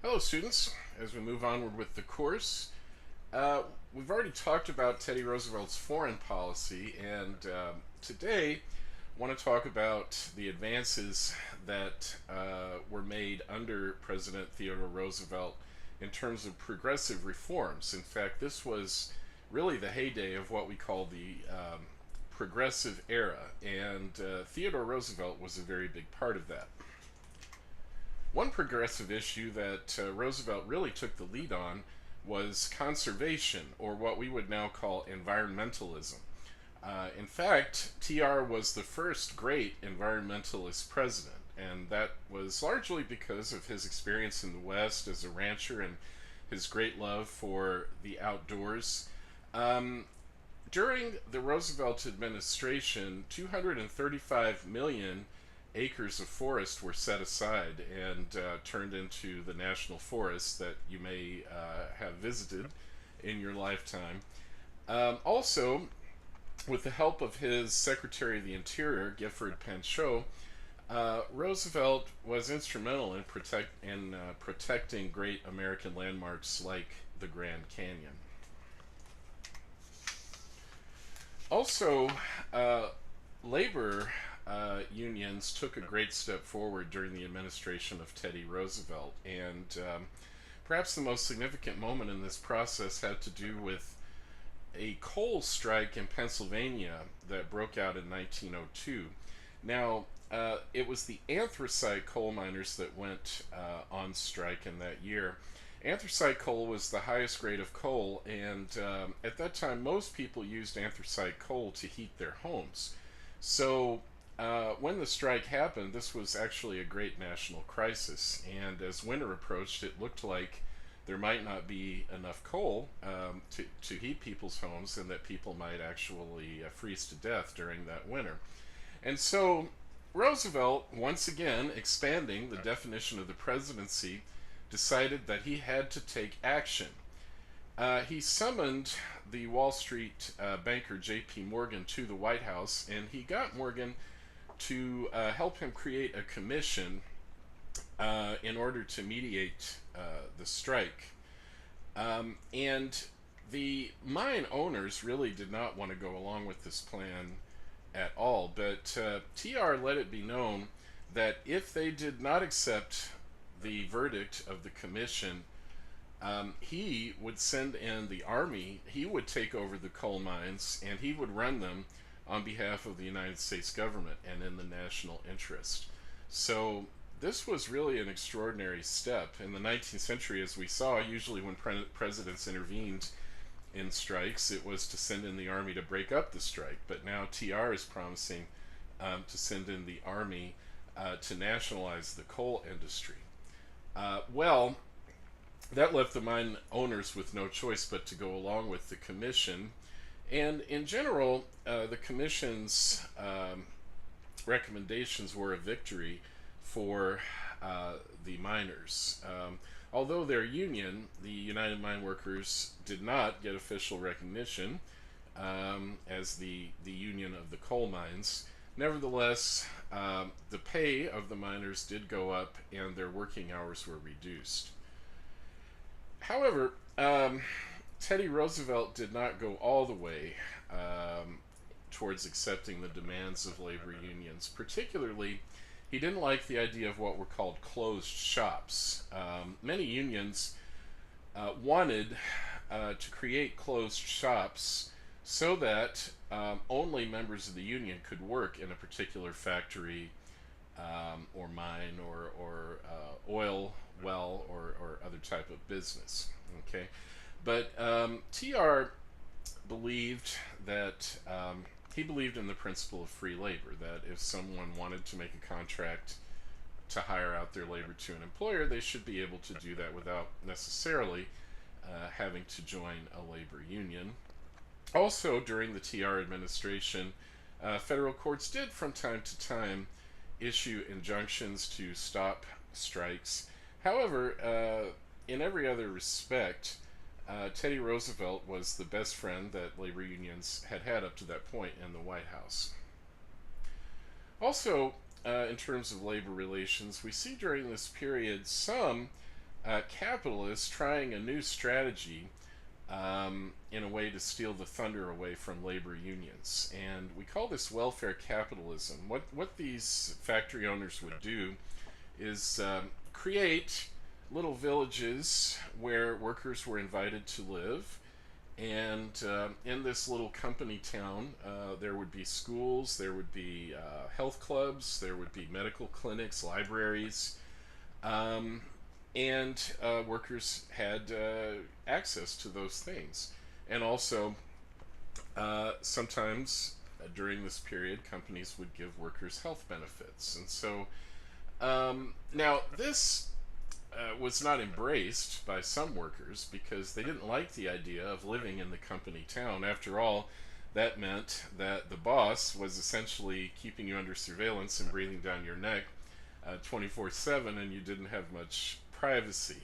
Hello, students. As we move onward with the course, we've already talked about Teddy Roosevelt's foreign policy, and today I want to talk about the advances that were made under President Theodore Roosevelt in terms of progressive reforms. In fact, this was really the heyday of what we call the progressive era, and Theodore Roosevelt was a very big part of that. One progressive issue that Roosevelt really took the lead on was conservation, or what we would now call environmentalism. In fact, TR was the first great environmentalist president, and that was largely because of his experience in the West as a rancher and his great love for the outdoors. During the Roosevelt administration, 235 million acres of forest were set aside and turned into the national forest that you may have visited in your lifetime. Also, with the help of his Secretary of the Interior, Gifford Pinchot, Roosevelt was instrumental in protecting great American landmarks like the Grand Canyon. Also, labor unions took a great step forward during the administration of Teddy Roosevelt, and perhaps the most significant moment in this process had to do with a coal strike in Pennsylvania that broke out in 1902. Now, it was the anthracite coal miners that went on strike in that year. Anthracite coal was the highest grade of coal, and at that time, most people used anthracite coal to heat their homes. So, when the strike happened, this was actually a great national crisis, and as winter approached, it looked like there might not be enough coal to heat people's homes, and that people might actually freeze to death during that winter. And so Roosevelt, once again expanding the definition of the presidency, decided that he had to take action. He summoned the Wall Street banker J.P. Morgan to the White House, and he got Morgan to help him create a commission in order to mediate the strike. And the mine owners really did not want to go along with this plan at all, but TR let it be known that if they did not accept the verdict of the commission, he would send in the army, he would take over the coal mines, and he would run them on behalf of the United States government and in the national interest. So this was really an extraordinary step. In the 19th century, as we saw, usually when presidents intervened in strikes, it was to send in the army to break up the strike. But now TR is promising to send in the army to nationalize the coal industry. Well, that left the mine owners with no choice but to go along with the commission. And in general, the commission's recommendations were a victory for the miners. Although their union, the United Mine Workers, did not get official recognition as the union of the coal mines, nevertheless, the pay of the miners did go up and their working hours were reduced. However, Teddy Roosevelt did not go all the way towards accepting the demands of labor unions. Particularly, he didn't like the idea of what were called closed shops. Many unions wanted to create closed shops so that only members of the union could work in a particular factory or mine or oil well or other type of business. Okay, but TR believed that he believed in the principle of free labor, that if someone wanted to make a contract to hire out their labor to an employer, they should be able to do that without necessarily having to join a labor union. Also, during the TR administration, federal courts did from time to time issue injunctions to stop strikes. However, in every other respect, Teddy Roosevelt was the best friend that labor unions had had up to that point in the White House. Also, in terms of labor relations, we see during this period some capitalists trying a new strategy in a way to steal the thunder away from labor unions. And we call this welfare capitalism. What these factory owners would do is create little villages where workers were invited to live. And in this little company town, there would be schools, there would be health clubs, there would be medical clinics, libraries, um, and workers had access to those things. And also, sometimes during this period, companies would give workers health benefits. And so now this was not embraced by some workers because they didn't like the idea of living in the company town. After all, that meant that the boss was essentially keeping you under surveillance and breathing down your neck 24/7, and you didn't have much privacy.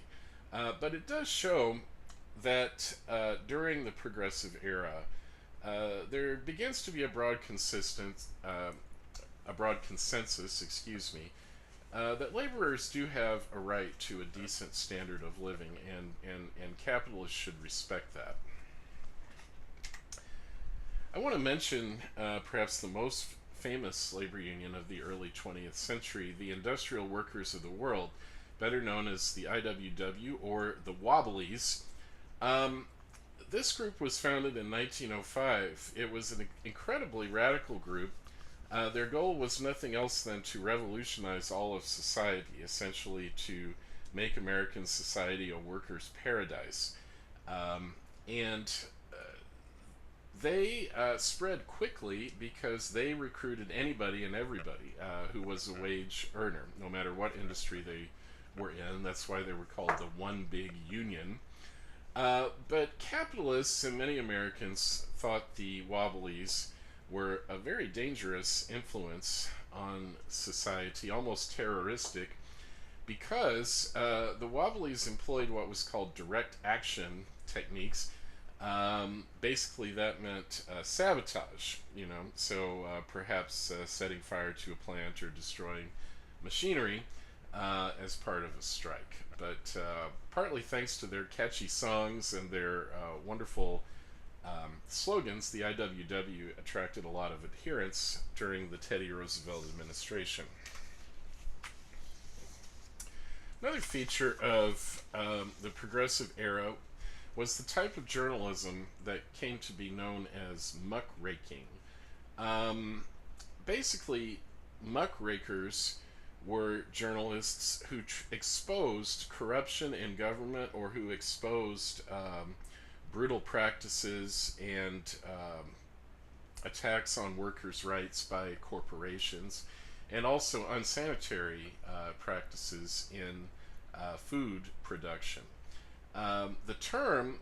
But it does show that during the Progressive Era, there begins to be a broad consensus, that laborers do have a right to a decent standard of living, and capitalists should respect that. I want to mention perhaps the most famous labor union of the early 20th century, the Industrial Workers of the World, better known as the IWW or the Wobblies. Um, this group was founded in 1905. It was an incredibly radical group. Their goal was nothing else than to revolutionize all of society, essentially to make American society a worker's paradise. And they spread quickly because they recruited anybody and everybody who was a wage earner, no matter what industry they were in. That's why they were called the One Big Union. But capitalists and many Americans thought the Wobblies were a very dangerous influence on society, almost terroristic, because the Wobblies employed what was called direct action techniques. Basically, that meant sabotage, so perhaps setting fire to a plant or destroying machinery as part of a strike. But partly thanks to their catchy songs and their wonderful slogans, the IWW attracted a lot of adherents during the Teddy Roosevelt administration. Another feature of the Progressive Era was the type of journalism that came to be known as muckraking. Basically, muckrakers were journalists who exposed corruption in government or who exposed brutal practices and attacks on workers' rights by corporations, and also unsanitary practices in food production. The term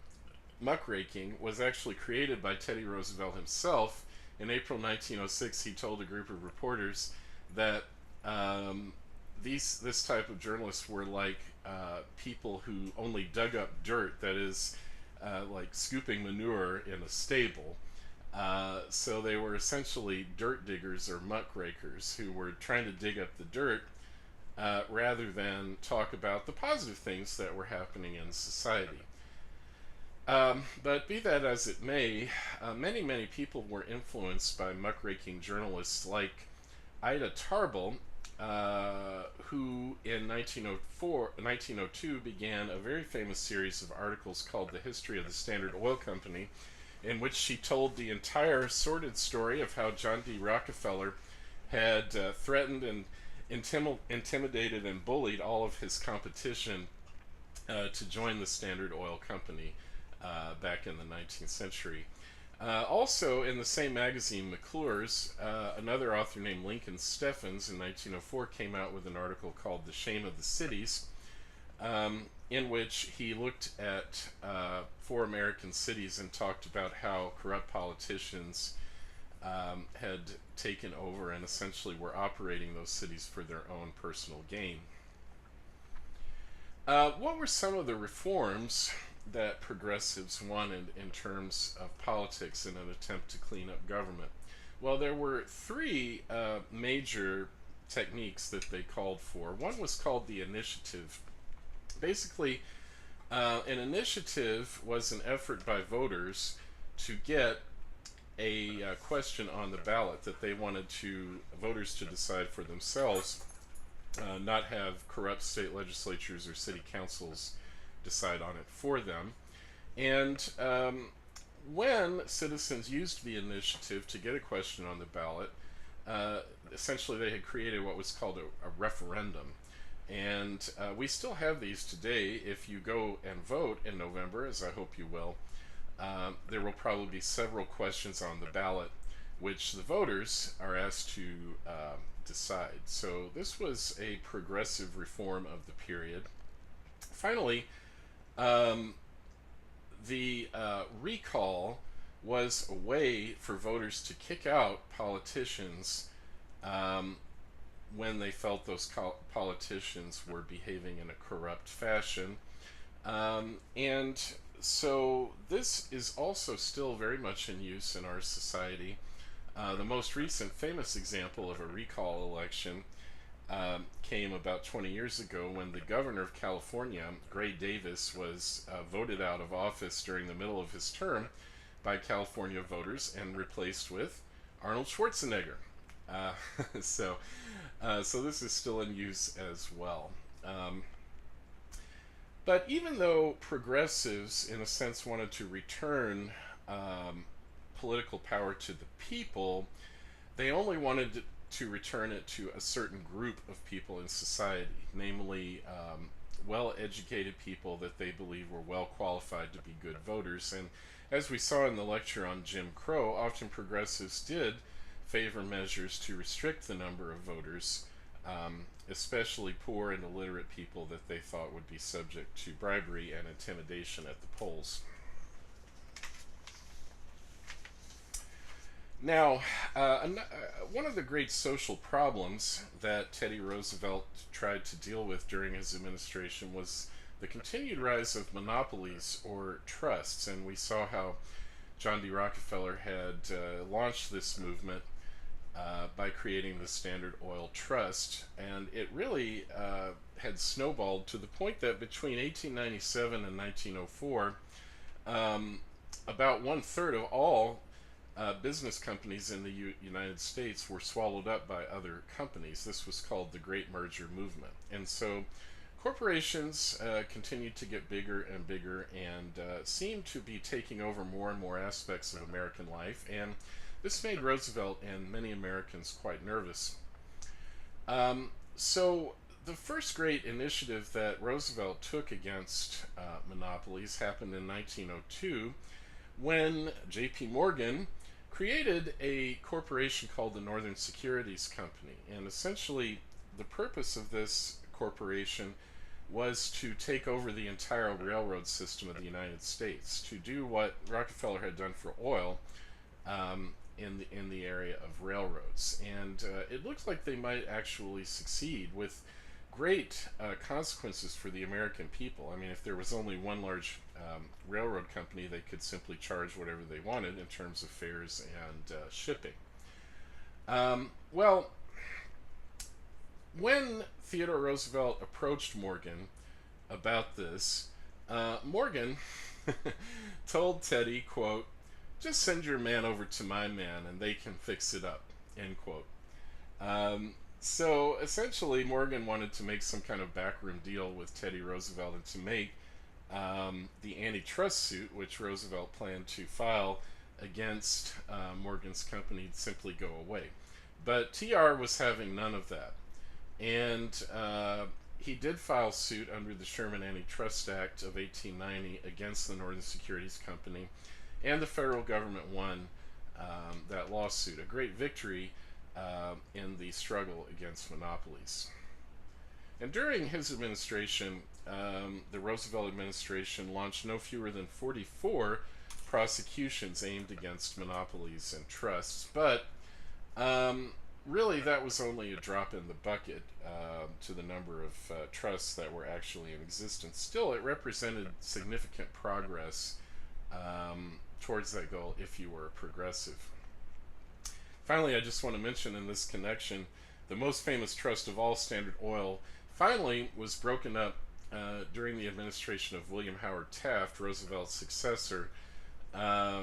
muckraking was actually created by Teddy Roosevelt himself. In April 1906, he told a group of reporters that this type of journalists were like people who only dug up dirt, that is, like scooping manure in a stable. So they were essentially dirt diggers or muckrakers who were trying to dig up the dirt rather than talk about the positive things that were happening in society. But be that as it may, many people were influenced by muckraking journalists like Ida Tarbell, who in 1902 began a very famous series of articles called The History of the Standard Oil Company, in which she told the entire sordid story of how John D. Rockefeller had threatened and intimidated and bullied all of his competition to join the Standard Oil Company back in the 19th century. Also, in the same magazine, McClure's, another author named Lincoln Steffens in 1904 came out with an article called The Shame of the Cities, in which he looked at 4 American cities and talked about how corrupt politicians had taken over and essentially were operating those cities for their own personal gain. What were some of the reforms that progressives wanted in terms of politics in an attempt to clean up government? Well, there were 3 major techniques that they called for. One was called the initiative Basically, an initiative was an effort by voters to get a question on the ballot that they wanted voters to decide for themselves, not have corrupt state legislatures or city councils decide on it for them. And when citizens used the initiative to get a question on the ballot, uh, essentially they had created what was called a referendum. And we still have these today. If you go and vote in November, as I hope you will, there will probably be several questions on the ballot which the voters are asked to decide. So this was a progressive reform of the period. Finally, um, the recall was a way for voters to kick out politicians um, when they felt those politicians were behaving in a corrupt fashion. And so this is also still very much in use in our society. The most recent famous example of a recall election came about 20 years ago when the governor of California, Gray Davis, was voted out of office during the middle of his term by California voters and replaced with Arnold Schwarzenegger. Uh, so, so this is still in use as well. Um, but even though progressives, in a sense, wanted to return political power to the people, they only wanted to return it to a certain group of people in society, namely well educated people that they believe were well qualified to be good voters. And as we saw in the lecture on Jim Crow, often progressives did favor measures to restrict the number of voters, especially poor and illiterate people that they thought would be subject to bribery and intimidation at the polls. Now, one of the great social problems that Teddy Roosevelt tried to deal with during his administration was the continued rise of monopolies or trusts. And we saw how John D. Rockefeller had launched this movement by creating the Standard Oil Trust. And it really had snowballed to the point that between 1897 and 1904, about 1/3 of all business companies in the United States were swallowed up by other companies. This was called the Great Merger Movement. And so corporations continued to get bigger and bigger and seemed to be taking over more and more aspects of American life. And this made Roosevelt and many Americans quite nervous. So the first great initiative that Roosevelt took against monopolies happened in 1902 when J.P. Morgan created a corporation called the Northern Securities Company. And essentially, the purpose of this corporation was to take over the entire railroad system of the United States, to do what Rockefeller had done for oil in the area of railroads. And it looked like they might actually succeed with great consequences for the American people. I mean, if there was only one large railroad company, they could simply charge whatever they wanted in terms of fares and shipping. Well, when Theodore Roosevelt approached Morgan about this, Morgan told Teddy, quote, "Just send your man over to my man and they can fix it up," end quote. So essentially, Morgan wanted to make some kind of backroom deal with Teddy Roosevelt and to make the antitrust suit, which Roosevelt planned to file against Morgan's company, simply go away. But TR was having none of that. And he did file suit under the Sherman Antitrust Act of 1890 against the Northern Securities Company, and the federal government won that lawsuit, a great victory in the struggle against monopolies. And during his administration, the Roosevelt administration launched no fewer than 44 prosecutions aimed against monopolies and trusts. But really, that was only a drop in the bucket to the number of trusts that were actually in existence. Still, it represented significant progress towards that goal if you were a progressive. Finally, I just want to mention in this connection, the most famous trust of all, Standard Oil, finally was broken up during the administration of William Howard Taft, Roosevelt's successor, uh,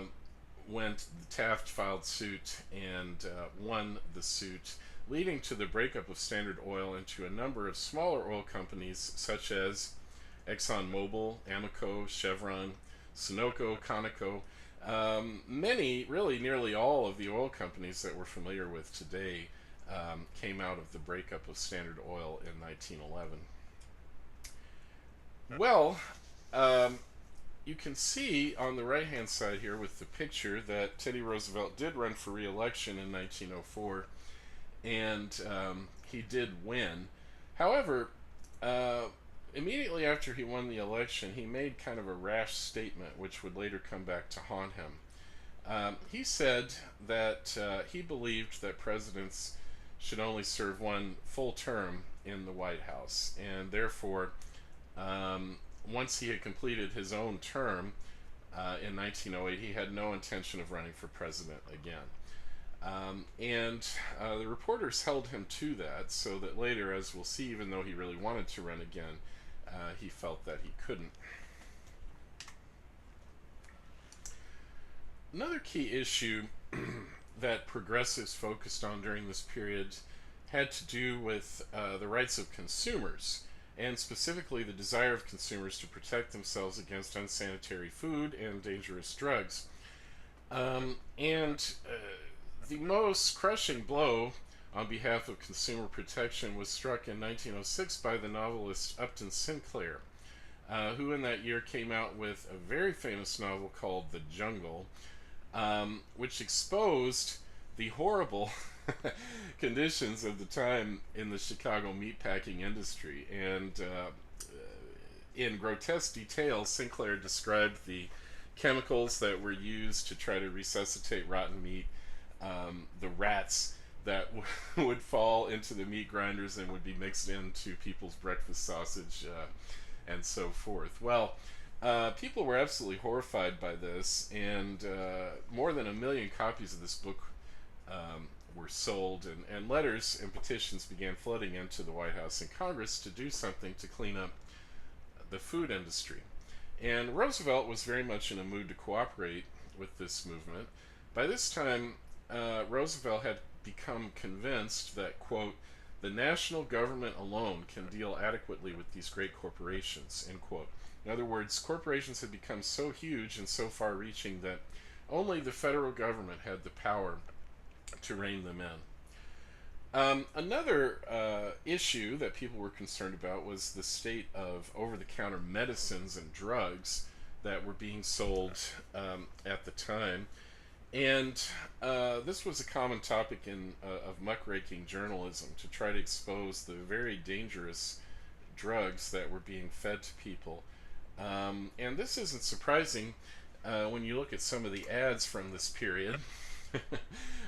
Taft filed suit and won the suit, leading to the breakup of Standard Oil into a number of smaller oil companies such as ExxonMobil, Amoco, Chevron, Sunoco, Conoco. Many, really nearly all of the oil companies that we're familiar with today came out of the breakup of Standard Oil in 1911. Well, um, you can see on the right hand side here with the picture that Teddy Roosevelt did run for re-election in 1904, and he did win. However, uh, immediately after he won the election, he made kind of a rash statement which would later come back to haunt him. He said that he believed that presidents should only serve one full term in the White House, and therefore, um, once he had completed his own term in 1908, he had no intention of running for president again. And the reporters held him to that, so that later, as we'll see, even though he really wanted to run again, he felt that he couldn't. Another key issue that progressives focused on during this period had to do with the rights of consumers, and specifically the desire of consumers to protect themselves against unsanitary food and dangerous drugs. And the most crushing blow on behalf of consumer protection was struck in 1906 by the novelist Upton Sinclair, who in that year came out with a very famous novel called The Jungle, which exposed the horrible conditions of the time in the Chicago meatpacking industry. And in grotesque detail, Sinclair described the chemicals that were used to try to resuscitate rotten meat, the rats that would fall into the meat grinders and would be mixed into people's breakfast sausage, and so forth. Well, people were absolutely horrified by this, and more than 1 million copies of this book were sold, and letters and petitions began flooding into the White House and Congress to do something to clean up the food industry. And Roosevelt was very much in a mood to cooperate with this movement. By this time, Roosevelt had become convinced that, quote, the national government alone can deal adequately with these great corporations, end quote. In other words, corporations had become so huge and so far reaching that only the federal government had the power to rein them in. Another issue that people were concerned about was the state of over-the-counter medicines and drugs that were being sold at the time. And this was a common topic of muckraking journalism, to try to expose the very dangerous drugs that were being fed to people. And this isn't surprising when you look at some of the ads from this period.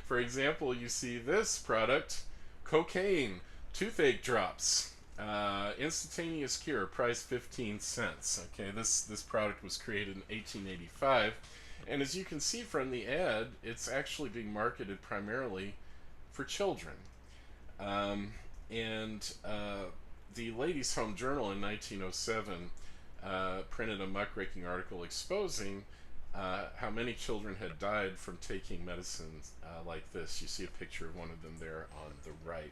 For example, you see this product, cocaine, toothache drops, instantaneous cure, price 15 cents. Okay, this product was created in 1885. And as you can see from the ad, it's actually being marketed primarily for children. And the Ladies' Home Journal in 1907 printed a muckraking article exposing how many children had died from taking medicines like this. You see a picture of one of them there on the right.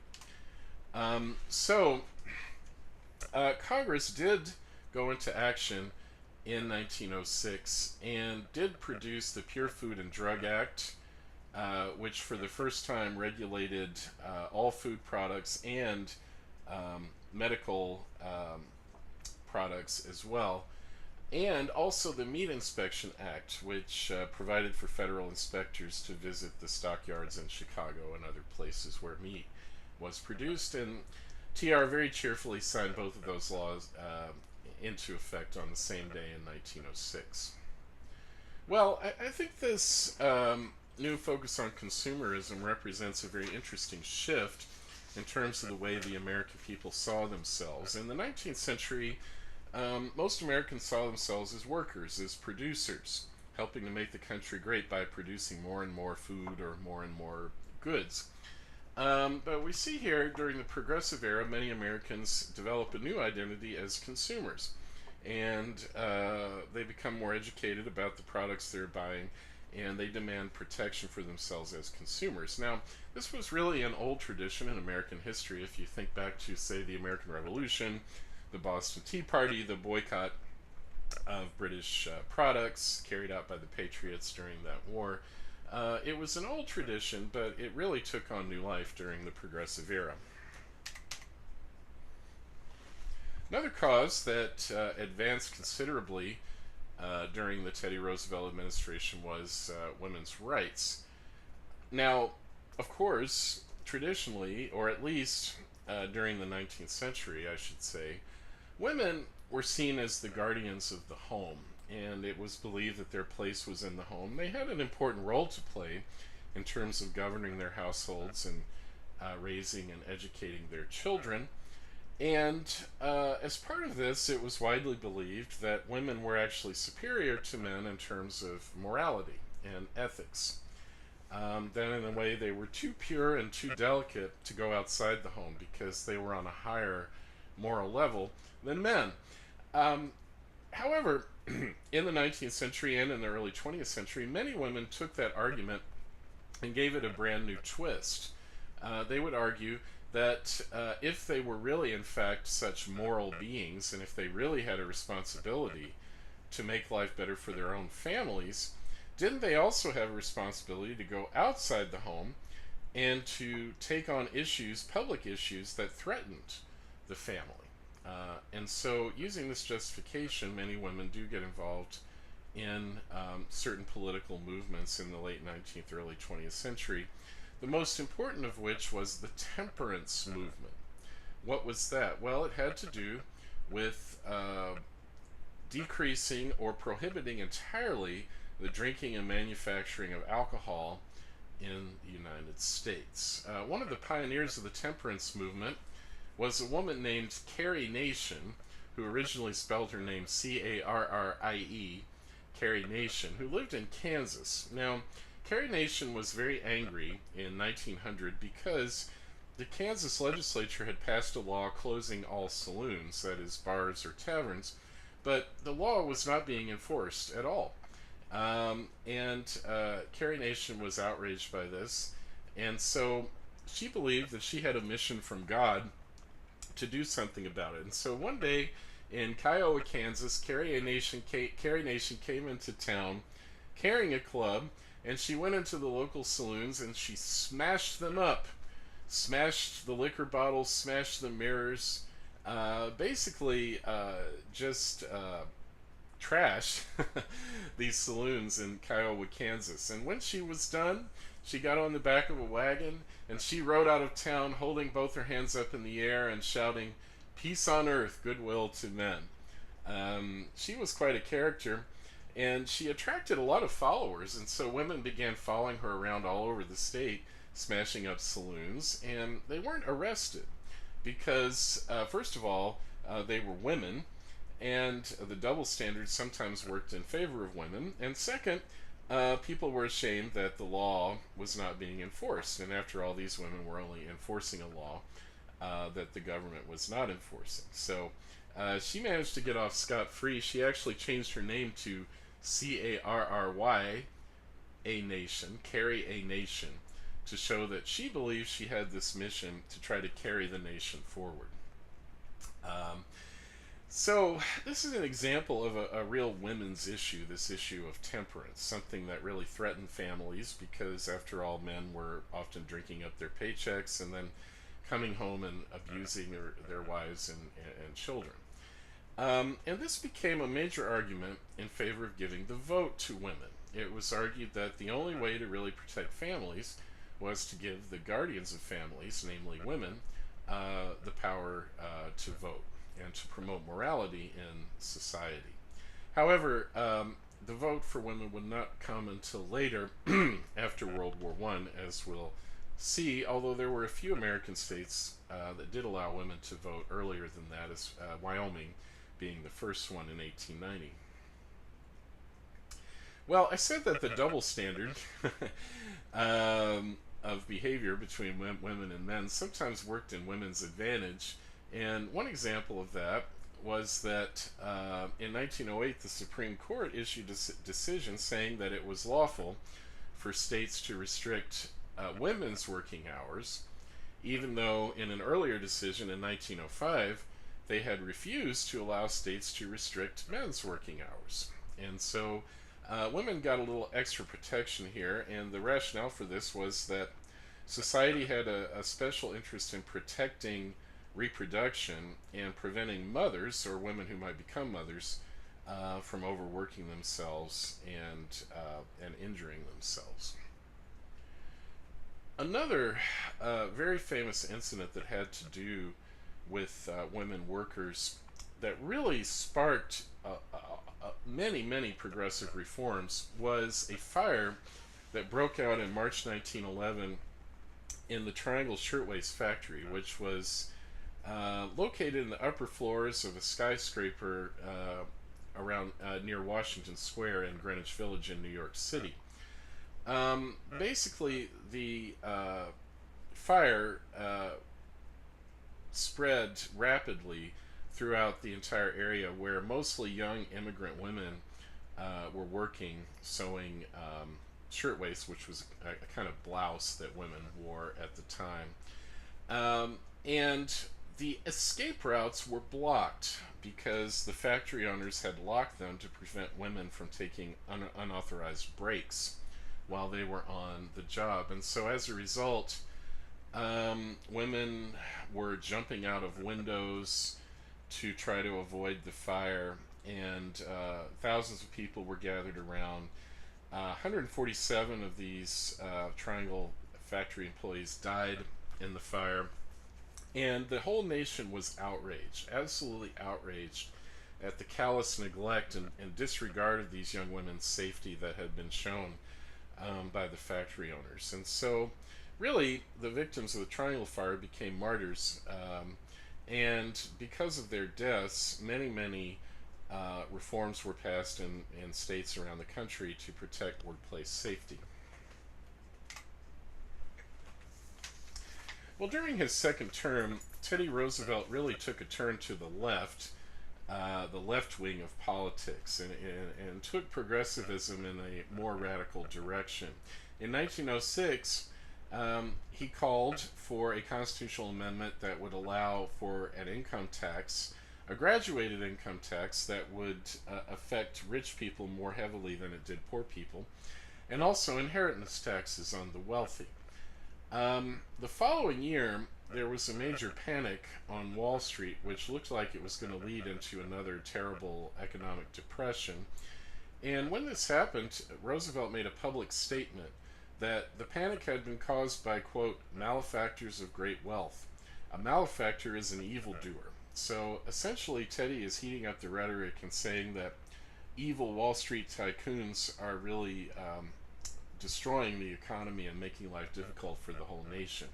Congress did go into action in 1906 and did produce the Pure Food and Drug Act, which for the first time regulated all food products and medical products as well, and also the Meat Inspection Act, which provided for federal inspectors to visit the stockyards in Chicago and other places where meat was produced. And TR very cheerfully signed both of those laws into effect on the same day in 1906. Well, I think this new focus on consumerism represents a very interesting shift in terms of the way the American people saw themselves. In the 19th century, most Americans saw themselves as workers, as producers, helping to make the country great by producing more and more food or more and more goods. But we see here during the Progressive Era, many Americans develop a new identity as consumers. And they become more educated about the products they're buying, and they demand protection for themselves as consumers. Now, this was really an old tradition in American history. If you think back to, say, the American Revolution, the Boston Tea Party, the boycott of British products carried out by the Patriots during that war. It was an old tradition, but it really took on new life during the Progressive Era. Another cause that advanced considerably during the Teddy Roosevelt administration was women's rights. Now, of course, traditionally, or at least during the 19th century, I should say, women were seen as the guardians of the home, and it was believed that their place was in the home. They had an important role to play in terms of governing their households and raising and educating their children. And as part of this, it was widely believed that women were actually superior to men in terms of morality and ethics. Then, in a way, they were too pure and too delicate to go outside the home because they were on a higher moral level than men. Um, However, in the 19th century and in the early 20th century, many women took that argument and gave it a brand new twist. They would argue that if they were really, in fact, such moral beings, and if they really had a responsibility to make life better for their own families, didn't they also have a responsibility to go outside the home and to take on issues, public issues, that threatened the family? And so, using this justification, many women do get involved in certain political movements in the late 19th, early 20th century, the most important of which was the temperance movement. What was that? Well, it had to do with decreasing or prohibiting entirely the drinking and manufacturing of alcohol in the United States. One of the pioneers of the temperance movement was a woman named Carrie Nation, who originally spelled her name Carrie, Carrie Nation, who lived in Kansas. Now, Carrie Nation was very angry in 1900 because the Kansas legislature had passed a law closing all saloons, that is, bars or taverns, but the law was not being enforced at all. And Carrie Nation was outraged by this, and so she believed that she had a mission from God to do something about it. And so one day in Kiowa, Kansas, Carrie Nation came into town carrying a club, and she went into the local saloons and she smashed them up, smashed the liquor bottles, smashed the mirrors, basically just trash these saloons in Kiowa, Kansas. And when she was done, she got on the back of a wagon and she rode out of town holding both her hands up in the air and shouting, "Peace on earth, goodwill to men." She was quite a character, and she attracted a lot of followers, and so women began following her around all over the state, smashing up saloons, and they weren't arrested because, first of all, they were women, and the double standard sometimes worked in favor of women, and second, people were ashamed that the law was not being enforced, and after all, these women were only enforcing a law that the government was not enforcing. So she managed to get off scot-free. She actually changed her name to Carry a Nation, Carry a Nation, to show that she believed she had this mission to try to carry the nation forward. Um, so this is an example of a real women's issue, this issue of temperance, something that really threatened families because, after all, men were often drinking up their paychecks and then coming home and abusing their wives and children. And this became a major argument in favor of giving the vote to women. It was argued that the only way to really protect families was to give the guardians of families, namely women, the power to vote and to promote morality in society. However, the vote for women would not come until later, after World War I, as we'll see, although there were a few American states that did allow women to vote earlier than that, as Wyoming being the first one in 1890. Well, I said that the double standard of behavior between women and men sometimes worked in women's advantage. And one example of that was that in 1908, the Supreme Court issued a decision saying that it was lawful for states to restrict women's working hours, even though in an earlier decision in 1905, they had refused to allow states to restrict men's working hours. And so women got a little extra protection here, and the rationale for this was that society had a special interest in protecting reproduction and preventing mothers, or women who might become mothers, from overworking themselves and injuring themselves. Another very famous incident that had to do with women workers that really sparked many progressive reforms was a fire that broke out in March 1911 in the Triangle Shirtwaist Factory, which was located in the upper floors of a skyscraper around near Washington Square in Greenwich Village in New York City. Basically, the fire spread rapidly throughout the entire area, where mostly young immigrant women were working, sewing shirtwaists, which was a kind of blouse that women wore at the time. And the escape routes were blocked because the factory owners had locked them to prevent women from taking unauthorized breaks while they were on the job. And so as a result, women were jumping out of windows to try to avoid the fire, and thousands of people were gathered around. 147 of these Triangle factory employees died in the fire, and the whole nation was outraged, absolutely outraged, at the callous neglect and disregard of these young women's safety that had been shown by the factory owners. And so really the victims of the Triangle Fire became martyrs, and because of their deaths, many reforms were passed in states around the country to protect workplace safety. Well, during his second term, Teddy Roosevelt really took a turn to the left wing of politics, and took progressivism in a more radical direction. In 1906, he called for a constitutional amendment that would allow for an income tax, a graduated income tax that would affect rich people more heavily than it did poor people, and also inheritance taxes on the wealthy. The following year, there was a major panic on Wall Street, which looked like it was going to lead into another terrible economic depression. And when this happened, Roosevelt made a public statement that the panic had been caused by, quote, malefactors of great wealth. A malefactor is an evildoer. So essentially, Teddy is heating up the rhetoric and saying that evil Wall Street tycoons are really destroying the economy and making life difficult for the whole nation.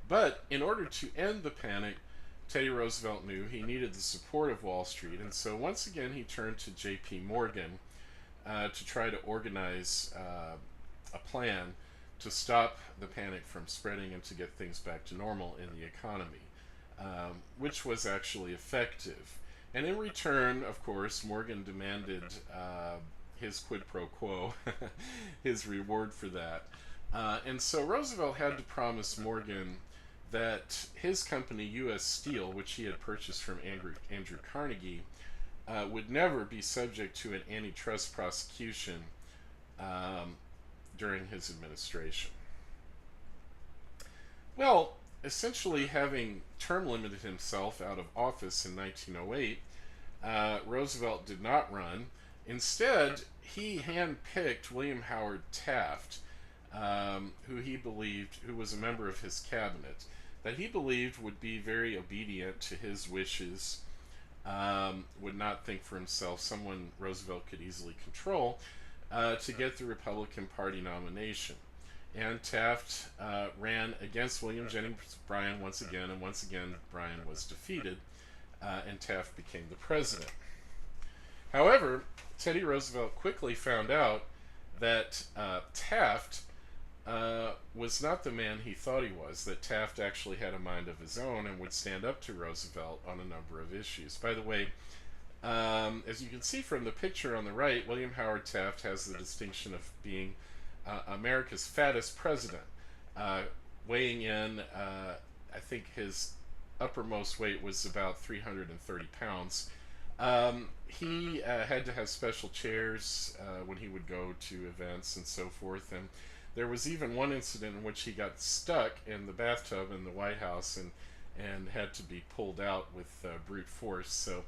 But in order to end the panic, Teddy Roosevelt knew he needed the support of Wall Street, and so once again he turned to J.P. Morgan to try to organize a plan to stop the panic from spreading and to get things back to normal in the economy, which was actually effective. And in return, of course, Morgan demanded his quid pro quo, his reward for that. And so Roosevelt had to promise Morgan that his company, U.S. Steel, which he had purchased from Andrew Carnegie, would never be subject to an antitrust prosecution during his administration. Well, essentially having term limited himself out of office in 1908, Roosevelt did not run. Instead, he handpicked William Howard Taft, who was a member of his cabinet, that he believed would be very obedient to his wishes, would not think for himself, someone Roosevelt could easily control, to get the Republican Party nomination. And Taft ran against William Jennings Bryan once again, and once again Bryan was defeated, and Taft became the president. However, Teddy Roosevelt quickly found out that Taft was not the man he thought he was, that Taft actually had a mind of his own and would stand up to Roosevelt on a number of issues. By the way, as you can see from the picture on the right, William Howard Taft has the distinction of being America's fattest president, uh, weighing in, I think his uppermost weight was about 330 pounds. He had to have special chairs when he would go to events and so forth. And there was even one incident in which he got stuck in the bathtub in the White House and had to be pulled out with brute force. So,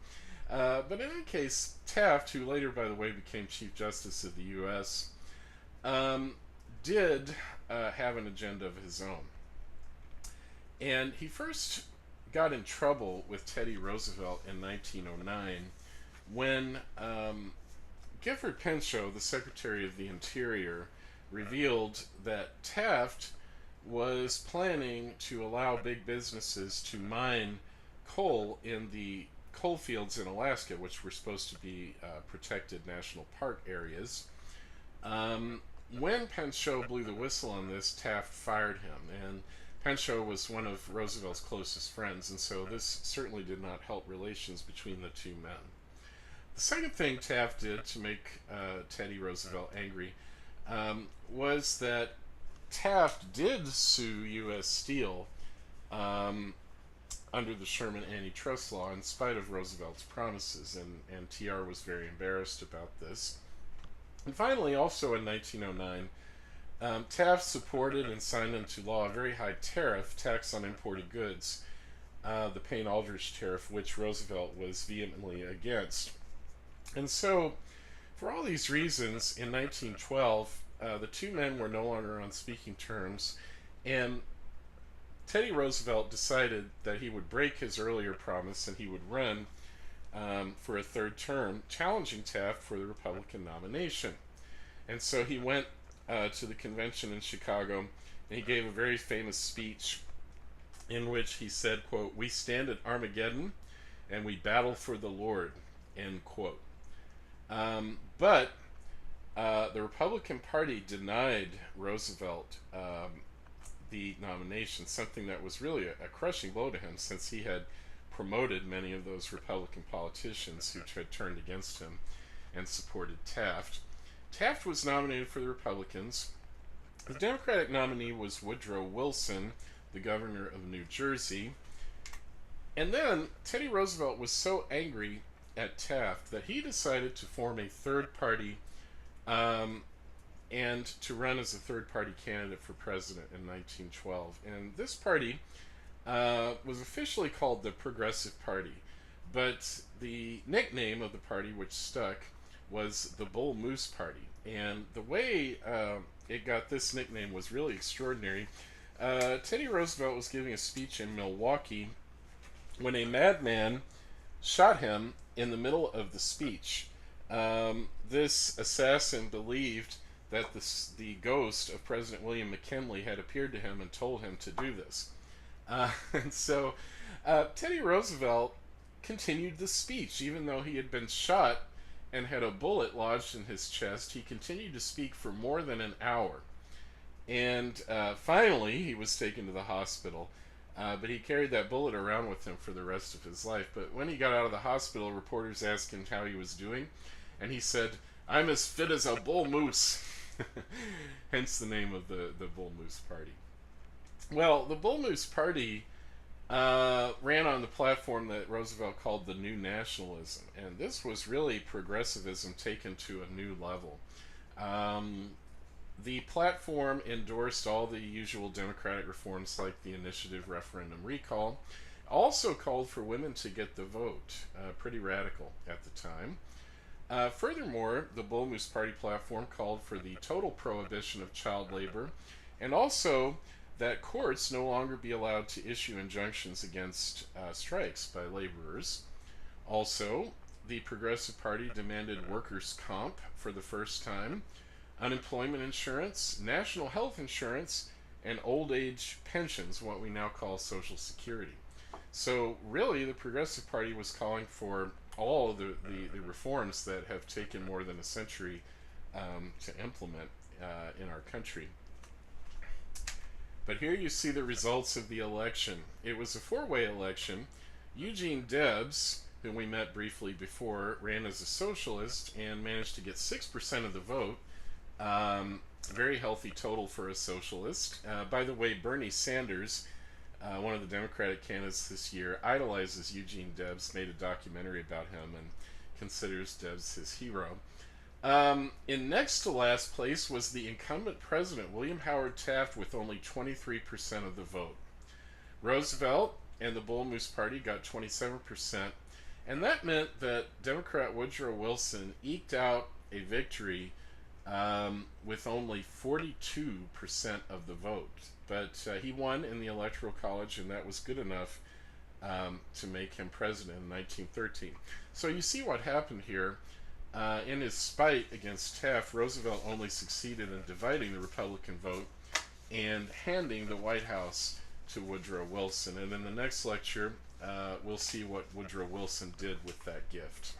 but in any case, Taft, who later, by the way, became Chief Justice of the U.S., um, did have an agenda of his own. And he first got in trouble with Teddy Roosevelt in 1909 when Gifford Pinchot, the Secretary of the Interior, revealed that Taft was planning to allow big businesses to mine coal in the coal fields in Alaska, which were supposed to be protected national park areas. Um, when Pinchot blew the whistle on this, Taft fired him, and Pinchot was one of Roosevelt's closest friends, and so this certainly did not help relations between the two men. The second thing Taft did to make Teddy Roosevelt angry was that Taft did sue U.S. Steel um, under the Sherman antitrust law in spite of Roosevelt's promises, and TR was very embarrassed about this. And finally, also in 1909, Taft supported and signed into law a very high tariff, tax on imported goods, the Payne-Aldrich tariff, which Roosevelt was vehemently against. And so, for all these reasons, in 1912, the two men were no longer on speaking terms, and Teddy Roosevelt decided that he would break his earlier promise and he would run for a third term, challenging Taft for the Republican nomination. And so he went to the convention in Chicago, and he gave a very famous speech in which he said, quote, "We stand at Armageddon and we battle for the Lord," end quote. But the Republican Party denied Roosevelt the nomination, something that was really a crushing blow to him, since he had promoted many of those Republican politicians who had turned against him and supported Taft. Taft was nominated for the Republicans. The Democratic nominee was Woodrow Wilson, the governor of New Jersey. And then Teddy Roosevelt was so angry at Taft that he decided to form a third party um, and to run as a third party candidate for president in 1912. And this party was officially called the Progressive Party, but the nickname of the party, which stuck, was the Bull Moose Party. And the way it got this nickname was really extraordinary. Teddy Roosevelt was giving a speech in Milwaukee when a madman shot him in the middle of the speech. This assassin believed that the ghost of President William McKinley had appeared to him and told him to do this. And so Teddy Roosevelt continued the speech, even though he had been shot and had a bullet lodged in his chest. He continued to speak for more than an hour. And finally, he was taken to the hospital. But he carried that bullet around with him for the rest of his life. But when he got out of the hospital, reporters asked him how he was doing, and he said, "I'm as fit as a bull moose." Hence the name of the Bull Moose Party. Well, the Bull Moose Party ran on the platform that Roosevelt called the New Nationalism, and this was really progressivism taken to a new level. Um, the platform endorsed all the usual Democratic reforms like the initiative, referendum, recall. Also called for women to get the vote, pretty radical at the time. Furthermore, the Bull Moose Party platform called for the total prohibition of child labor, and also that courts no longer be allowed to issue injunctions against strikes by laborers. Also, the Progressive Party demanded workers' comp for the first time, unemployment insurance, national health insurance, and old age pensions, what we now call Social Security. So really, the Progressive Party was calling for all of the reforms that have taken more than a century to implement in our country. But here you see the results of the election. It was a four-way election. Eugene Debs, whom we met briefly before, ran as a socialist and managed to get 6% of the vote. Very healthy total for a socialist. By the way, Bernie Sanders, one of the Democratic candidates this year, idolizes Eugene Debs, made a documentary about him, and considers Debs his hero. In next to last place was the incumbent president, William Howard Taft, with only 23% of the vote. Roosevelt and the Bull Moose Party got 27%, and that meant that Democrat Woodrow Wilson eked out a victory with only 42% of the vote. But he won in the Electoral College, and that was good enough to make him president in 1913. So you see what happened here. In his spite against Taft, Roosevelt only succeeded in dividing the Republican vote and handing the White House to Woodrow Wilson. And in the next lecture, we'll see what Woodrow Wilson did with that gift.